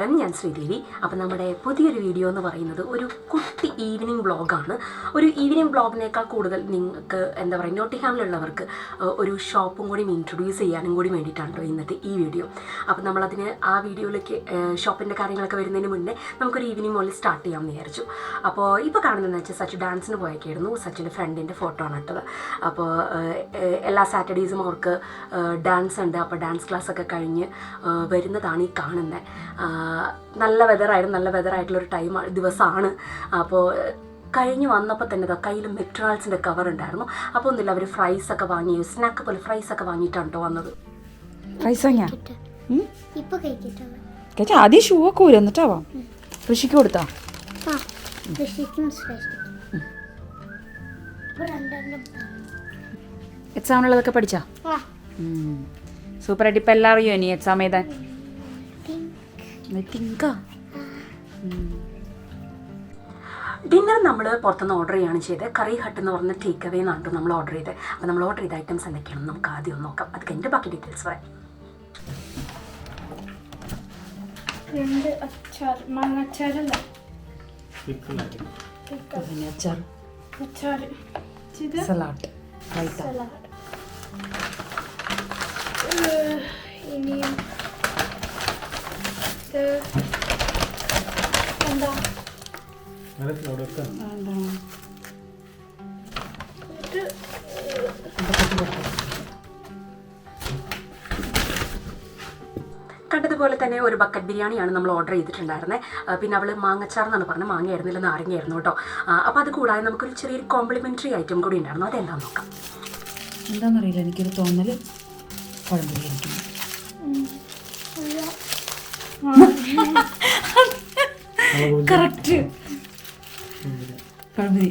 നമസ്കാരം, ഞാൻ ശ്രീദേവി. അപ്പം നമ്മുടെ പുതിയൊരു വീഡിയോ എന്ന് പറയുന്നത് ഒരു കുട്ടി ഈവനിങ് വ്ളോഗാണ്. ഒരു ഈവനിങ് വ്ളോഗിനേക്കാൾ കൂടുതൽ നിങ്ങൾക്ക് എന്താ പറയുക, നോട്ടിഹാമിലുള്ളവർക്ക് ഒരു ഷോപ്പും കൂടി ഇൻട്രൊഡ്യൂസ് ചെയ്യാനും കൂടി വേണ്ടിയിട്ടാണ് ഇന്നത്തെ ഈ വീഡിയോ. അപ്പം നമ്മളതിന് ആ വീഡിയോയിലേക്ക് ഷോപ്പിൻ്റെ കാര്യങ്ങളൊക്കെ വരുന്നതിന് മുന്നേ നമുക്കൊരു ഈവനിങ് മുതൽ സ്റ്റാർട്ട് ചെയ്യാമെന്ന് വിചാരിച്ചു. അപ്പോൾ ഇപ്പോൾ കാണുന്നതെന്ന് വെച്ചാൽ സച്ച് ഡാൻസിന് പോയേക്കായിരുന്നു. സച്ചിൻ്റെ ഫ്രണ്ടിൻ്റെ ഫോട്ടോ ആണ് ഇട്ടത്. അപ്പോൾ എല്ലാ സാറ്റർഡേയ്സും അവർക്ക് ഡാൻസ് ഉണ്ട്. അപ്പോൾ ഡാൻസ് ക്ലാസ്സൊക്കെ കഴിഞ്ഞ് വരുന്നതാണ് ഈ കാണുന്നത്. നല്ല വെതറായിട്ടുള്ളൊരു ദിവസമാണ്. അപ്പോൾ കഴിഞ്ഞ് വന്നപ്പോൾ തന്നെ കയ്യിൽ മെക്ഡൊണാൾഡ്സിൻ്റെ കവർ ഉണ്ടായിരുന്നു. അപ്പോൾ ഒന്നുമില്ല, അവർ ഫ്രൈസൊക്കെ വാങ്ങി, സ്നാക്ക് പോലെ ഫ്രൈസൊക്കെ വാങ്ങിയിട്ടാണ് കേട്ടോ വന്നത്. ആദ്യം ഷൂ ഒക്കെ ഊര് എന്നിട്ടാവാം. ഋഷിക്ക് കൊടുത്താ എക്സാമിനുള്ളതൊക്കെ പഠിച്ചാ? സൂപ്പറായിട്ട്. ഇപ്പം എല്ലാം അറിയോ ഇനി എക്സാം എഴുതാൻ? ഡിന്നർ നമ്മൾ പുറത്തുനിന്ന് ഓർഡർ ചെയ്യുകയാണ് ചെയ്തത്. കറി ഹട്ട് എന്ന് പറഞ്ഞ ടേക്ക് അവേ എന്നാണ് നമ്മൾ ഓർഡർ ചെയ്തത്. അപ്പോൾ നമ്മൾ ഓർഡർ ചെയ്ത ഐറ്റംസ് എന്തൊക്കെയാണെന്ന് നമുക്ക് ആദ്യം ഒന്ന് നോക്കാം. അത് കഴിഞ്ഞിട്ട് ബാക്കി ഡീറ്റെയിൽസ് പറയാം. സലാഡ്, ഇനിയും എന്താ കണ്ടതുപോലെ തന്നെ ഒരു ബക്കറ്റ് ബിരിയാണിയാണ് നമ്മൾ ഓർഡർ ചെയ്തിട്ടുണ്ടായിരുന്നത്. പിന്നെ അവൾ മാങ്ങച്ചാർ എന്നാണ് പറഞ്ഞത്, മാങ്ങയായിരുന്നില്ല നാരങ്ങയായിരുന്നു കേട്ടോ. അപ്പോൾ അത് കൂടാതെ നമുക്കൊരു ചെറിയൊരു കോംപ്ലിമെൻ്ററി ഐറ്റം കൂടി ഉണ്ടായിരുന്നു. അതെന്താണെന്ന് നോക്കാം. എന്താണെന്നറിയില്ല, എനിക്കൊരു തോന്നൽ പഴംപൊരി കഴിക്കുന്നു. കറക്റ്റ്, പഴംപൊരി.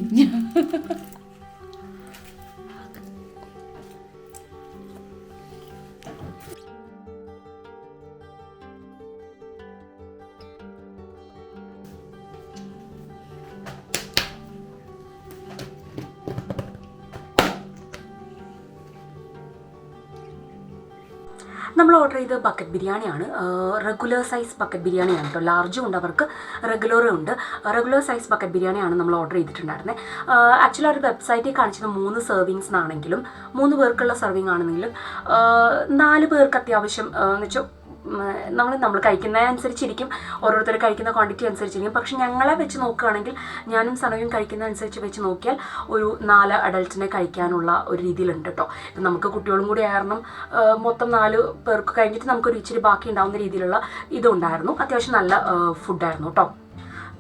നമ്മൾ ഓർഡർ ചെയ്ത ബക്കറ്റ് ബിരിയാണിയാണ്. റെഗുലർ സൈസ് ബക്കറ്റ് ബിരിയാണിയാണ് കേട്ടോ. ലാർജും ഉണ്ട്, അവർക്ക് റെഗുലറും ഉണ്ട്. റെഗുലർ സൈസ് ബക്കറ്റ് ബിരിയാണിയാണ് നമ്മൾ ഓർഡർ ചെയ്തിട്ടുണ്ടായിരുന്നത്. ആക്ച്വലി ഒരു വെബ്സൈറ്റിൽ കാണിച്ചത് 3 സെർവിങ്സ് ആണെങ്കിലും 3 പേർക്കുള്ള സെർവിങ് ആണെങ്കിലും 4 പേർക്ക് അത്യാവശ്യം എന്ന് വെച്ചാൽ നമ്മൾ കഴിക്കുന്നതനുസരിച്ചിരിക്കും, ഓരോരുത്തർ കഴിക്കുന്ന ക്വാണ്ടിറ്റി അനുസരിച്ചിരിക്കും. പക്ഷെ ഞങ്ങളെ വെച്ച് നോക്കുകയാണെങ്കിൽ, ഞാനും സനയും കഴിക്കുന്ന അനുസരിച്ച് വെച്ച് നോക്കിയാൽ ഒരു 4 അഡൾട്ട്സിനെ കഴിക്കാനുള്ള ഒരു രീതിയിലുണ്ട് കേട്ടോ. ഇപ്പം നമുക്ക് കുട്ടികളും കൂടി ആയിരുന്നു, മൊത്തം 4 പേർക്ക് കഴിഞ്ഞിട്ട് നമുക്കൊരു ഇച്ചിരി ബാക്കി ഉണ്ടാവുന്ന രീതിയിലുള്ള ഇതുണ്ടായിരുന്നു. അത്യാവശ്യം നല്ല ഫുഡായിരുന്നു കേട്ടോ.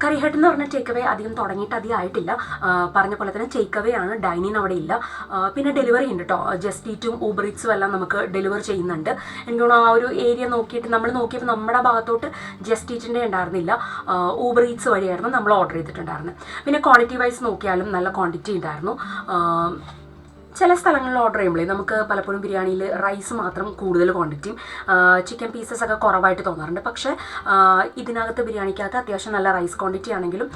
കറി ഹട്ട് എന്ന് പറഞ്ഞ ടേക്ക് അവേ അധികം തുടങ്ങിയിട്ട് അധികം ആയിട്ടില്ല. പറഞ്ഞ പോലെ തന്നെ ടേക്ക് അവേ ആണ്, ഡൈനിങ് അവിടെ ഇല്ല. പിന്നെ ഡെലിവറി ഉണ്ട് കേട്ടോ. ജസ്റ്റ് ഈറ്റും ഊബർ ഈറ്റ്സും എല്ലാം നമുക്ക് ഡെലിവർ ചെയ്യുന്നുണ്ട്. എനിക്ക് തോന്നുന്നു ആ ഒരു ഏരിയ നോക്കിയിട്ട് നമ്മൾ നോക്കിയപ്പോൾ നമ്മുടെ ഭാഗത്തോട്ട് ജസ്റ്റ് ഈറ്റിൻ്റെ ഉണ്ടായിരുന്നില്ല, ഊബർ ഈറ്റ്സ് വഴിയായിരുന്നു നമ്മൾ ഓർഡർ ചെയ്തിട്ടുണ്ടായിരുന്നത്. പിന്നെ ക്വാണ്ടിറ്റി വൈസ് നോക്കിയാലും നല്ല ക്വാണ്ടിറ്റി ഉണ്ടായിരുന്നു. ചില സ്ഥലങ്ങളിൽ ഓർഡർ ചെയ്യുമ്പോഴേ നമുക്ക് പലപ്പോഴും ബിരിയാണിയിൽ റൈസ് മാത്രം കൂടുതൽ ക്വാണ്ടിറ്റിയും ചിക്കൻ പീസസ് ഒക്കെ കുറവായിട്ട് തോന്നാറുണ്ട്. പക്ഷേ ഇതിനകത്ത് ബിരിയാണിക്കകത്ത് അത്യാവശ്യം നല്ല റൈസ് ക്വാണ്ടിറ്റി ആണെങ്കിലും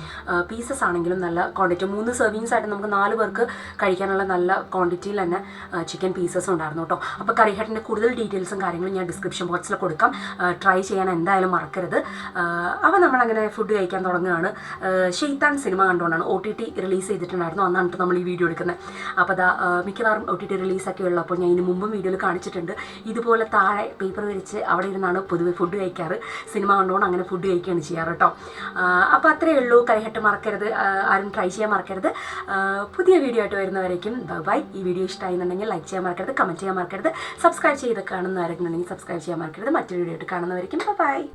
പീസസ് ആണെങ്കിലും നല്ല ക്വാണ്ടിറ്റി. 3 സെർവിങ്സ് ആയിട്ട് നമുക്ക് 4 പേർക്ക് കഴിക്കാനുള്ള നല്ല ക്വാണ്ടിറ്റിയിൽ തന്നെ ചിക്കൻ പീസസ് ഉണ്ടായിരുന്നു കേട്ടോ. അപ്പോൾ കറി ഹട്ടിൻ്റെ കൂടുതൽ ഡീറ്റെയിൽസും കാര്യങ്ങളും ഞാൻ ഡിസ്ക്രിപ്ഷൻ ബോക്സിൽ കൊടുക്കാം. ട്രൈ ചെയ്യാൻ എന്തായാലും മറക്കരുത്. അപ്പോൾ നമ്മളങ്ങനെ ഫുഡ് കഴിക്കാൻ തുടങ്ങുകയാണ്. ഷെയ്ത്താൻ സിനിമ കണ്ടുകൊണ്ടാണ്. OTT റിലീസ് ചെയ്തിട്ടുണ്ടായിരുന്നു, അന്നാണ് നമ്മൾ ഈ വീഡിയോ എടുക്കുന്നത്. അപ്പോൾ അതാ മിക്കവാറും OTT റിലീസൊക്കെ ഉള്ളപ്പോൾ ഞാൻ ഇതിന് മുമ്പും വീഡിയോയിൽ കാണിച്ചിട്ടുണ്ട്. ഇതുപോലെ താഴെ പേപ്പർ വിരിച്ച് അവിടെ ഇരുന്നാണ് പൊതുവെ ഫുഡ് കഴിക്കാറ്. സിനിമ കണ്ടുകൊണ്ട് അങ്ങനെ ഫുഡ് കഴിക്കുകയാണ് ചെയ്യാറ് കേട്ടോ. അപ്പോൾ അത്രയേ ഉള്ളൂ. കൈഹട്ട് മറക്കരുത്, ആരും ട്രൈ ചെയ്യാൻ മറക്കരുത്. പുതിയ വീഡിയോ ആയിട്ട് വരുന്നവരേക്കും ബൈ. ഈ വീഡിയോ ഇഷ്ടമായി എന്നുണ്ടെങ്കിൽ ലൈക്ക് ചെയ്യാൻ മറക്കരുത്, കമൻറ്റ് ചെയ്യാൻ മറക്കരുത്. സബ്സ്ക്രൈബ് ചെയ്ത് കാണുന്നവരൊക്കെ ഉണ്ടെങ്കിൽ സബ്സ്ക്രൈബ് ചെയ്യാൻ മറക്കരുത്. മറ്റൊരു വീഡിയോ ആയിട്ട് കാണുന്നവരേക്കും ബൈ.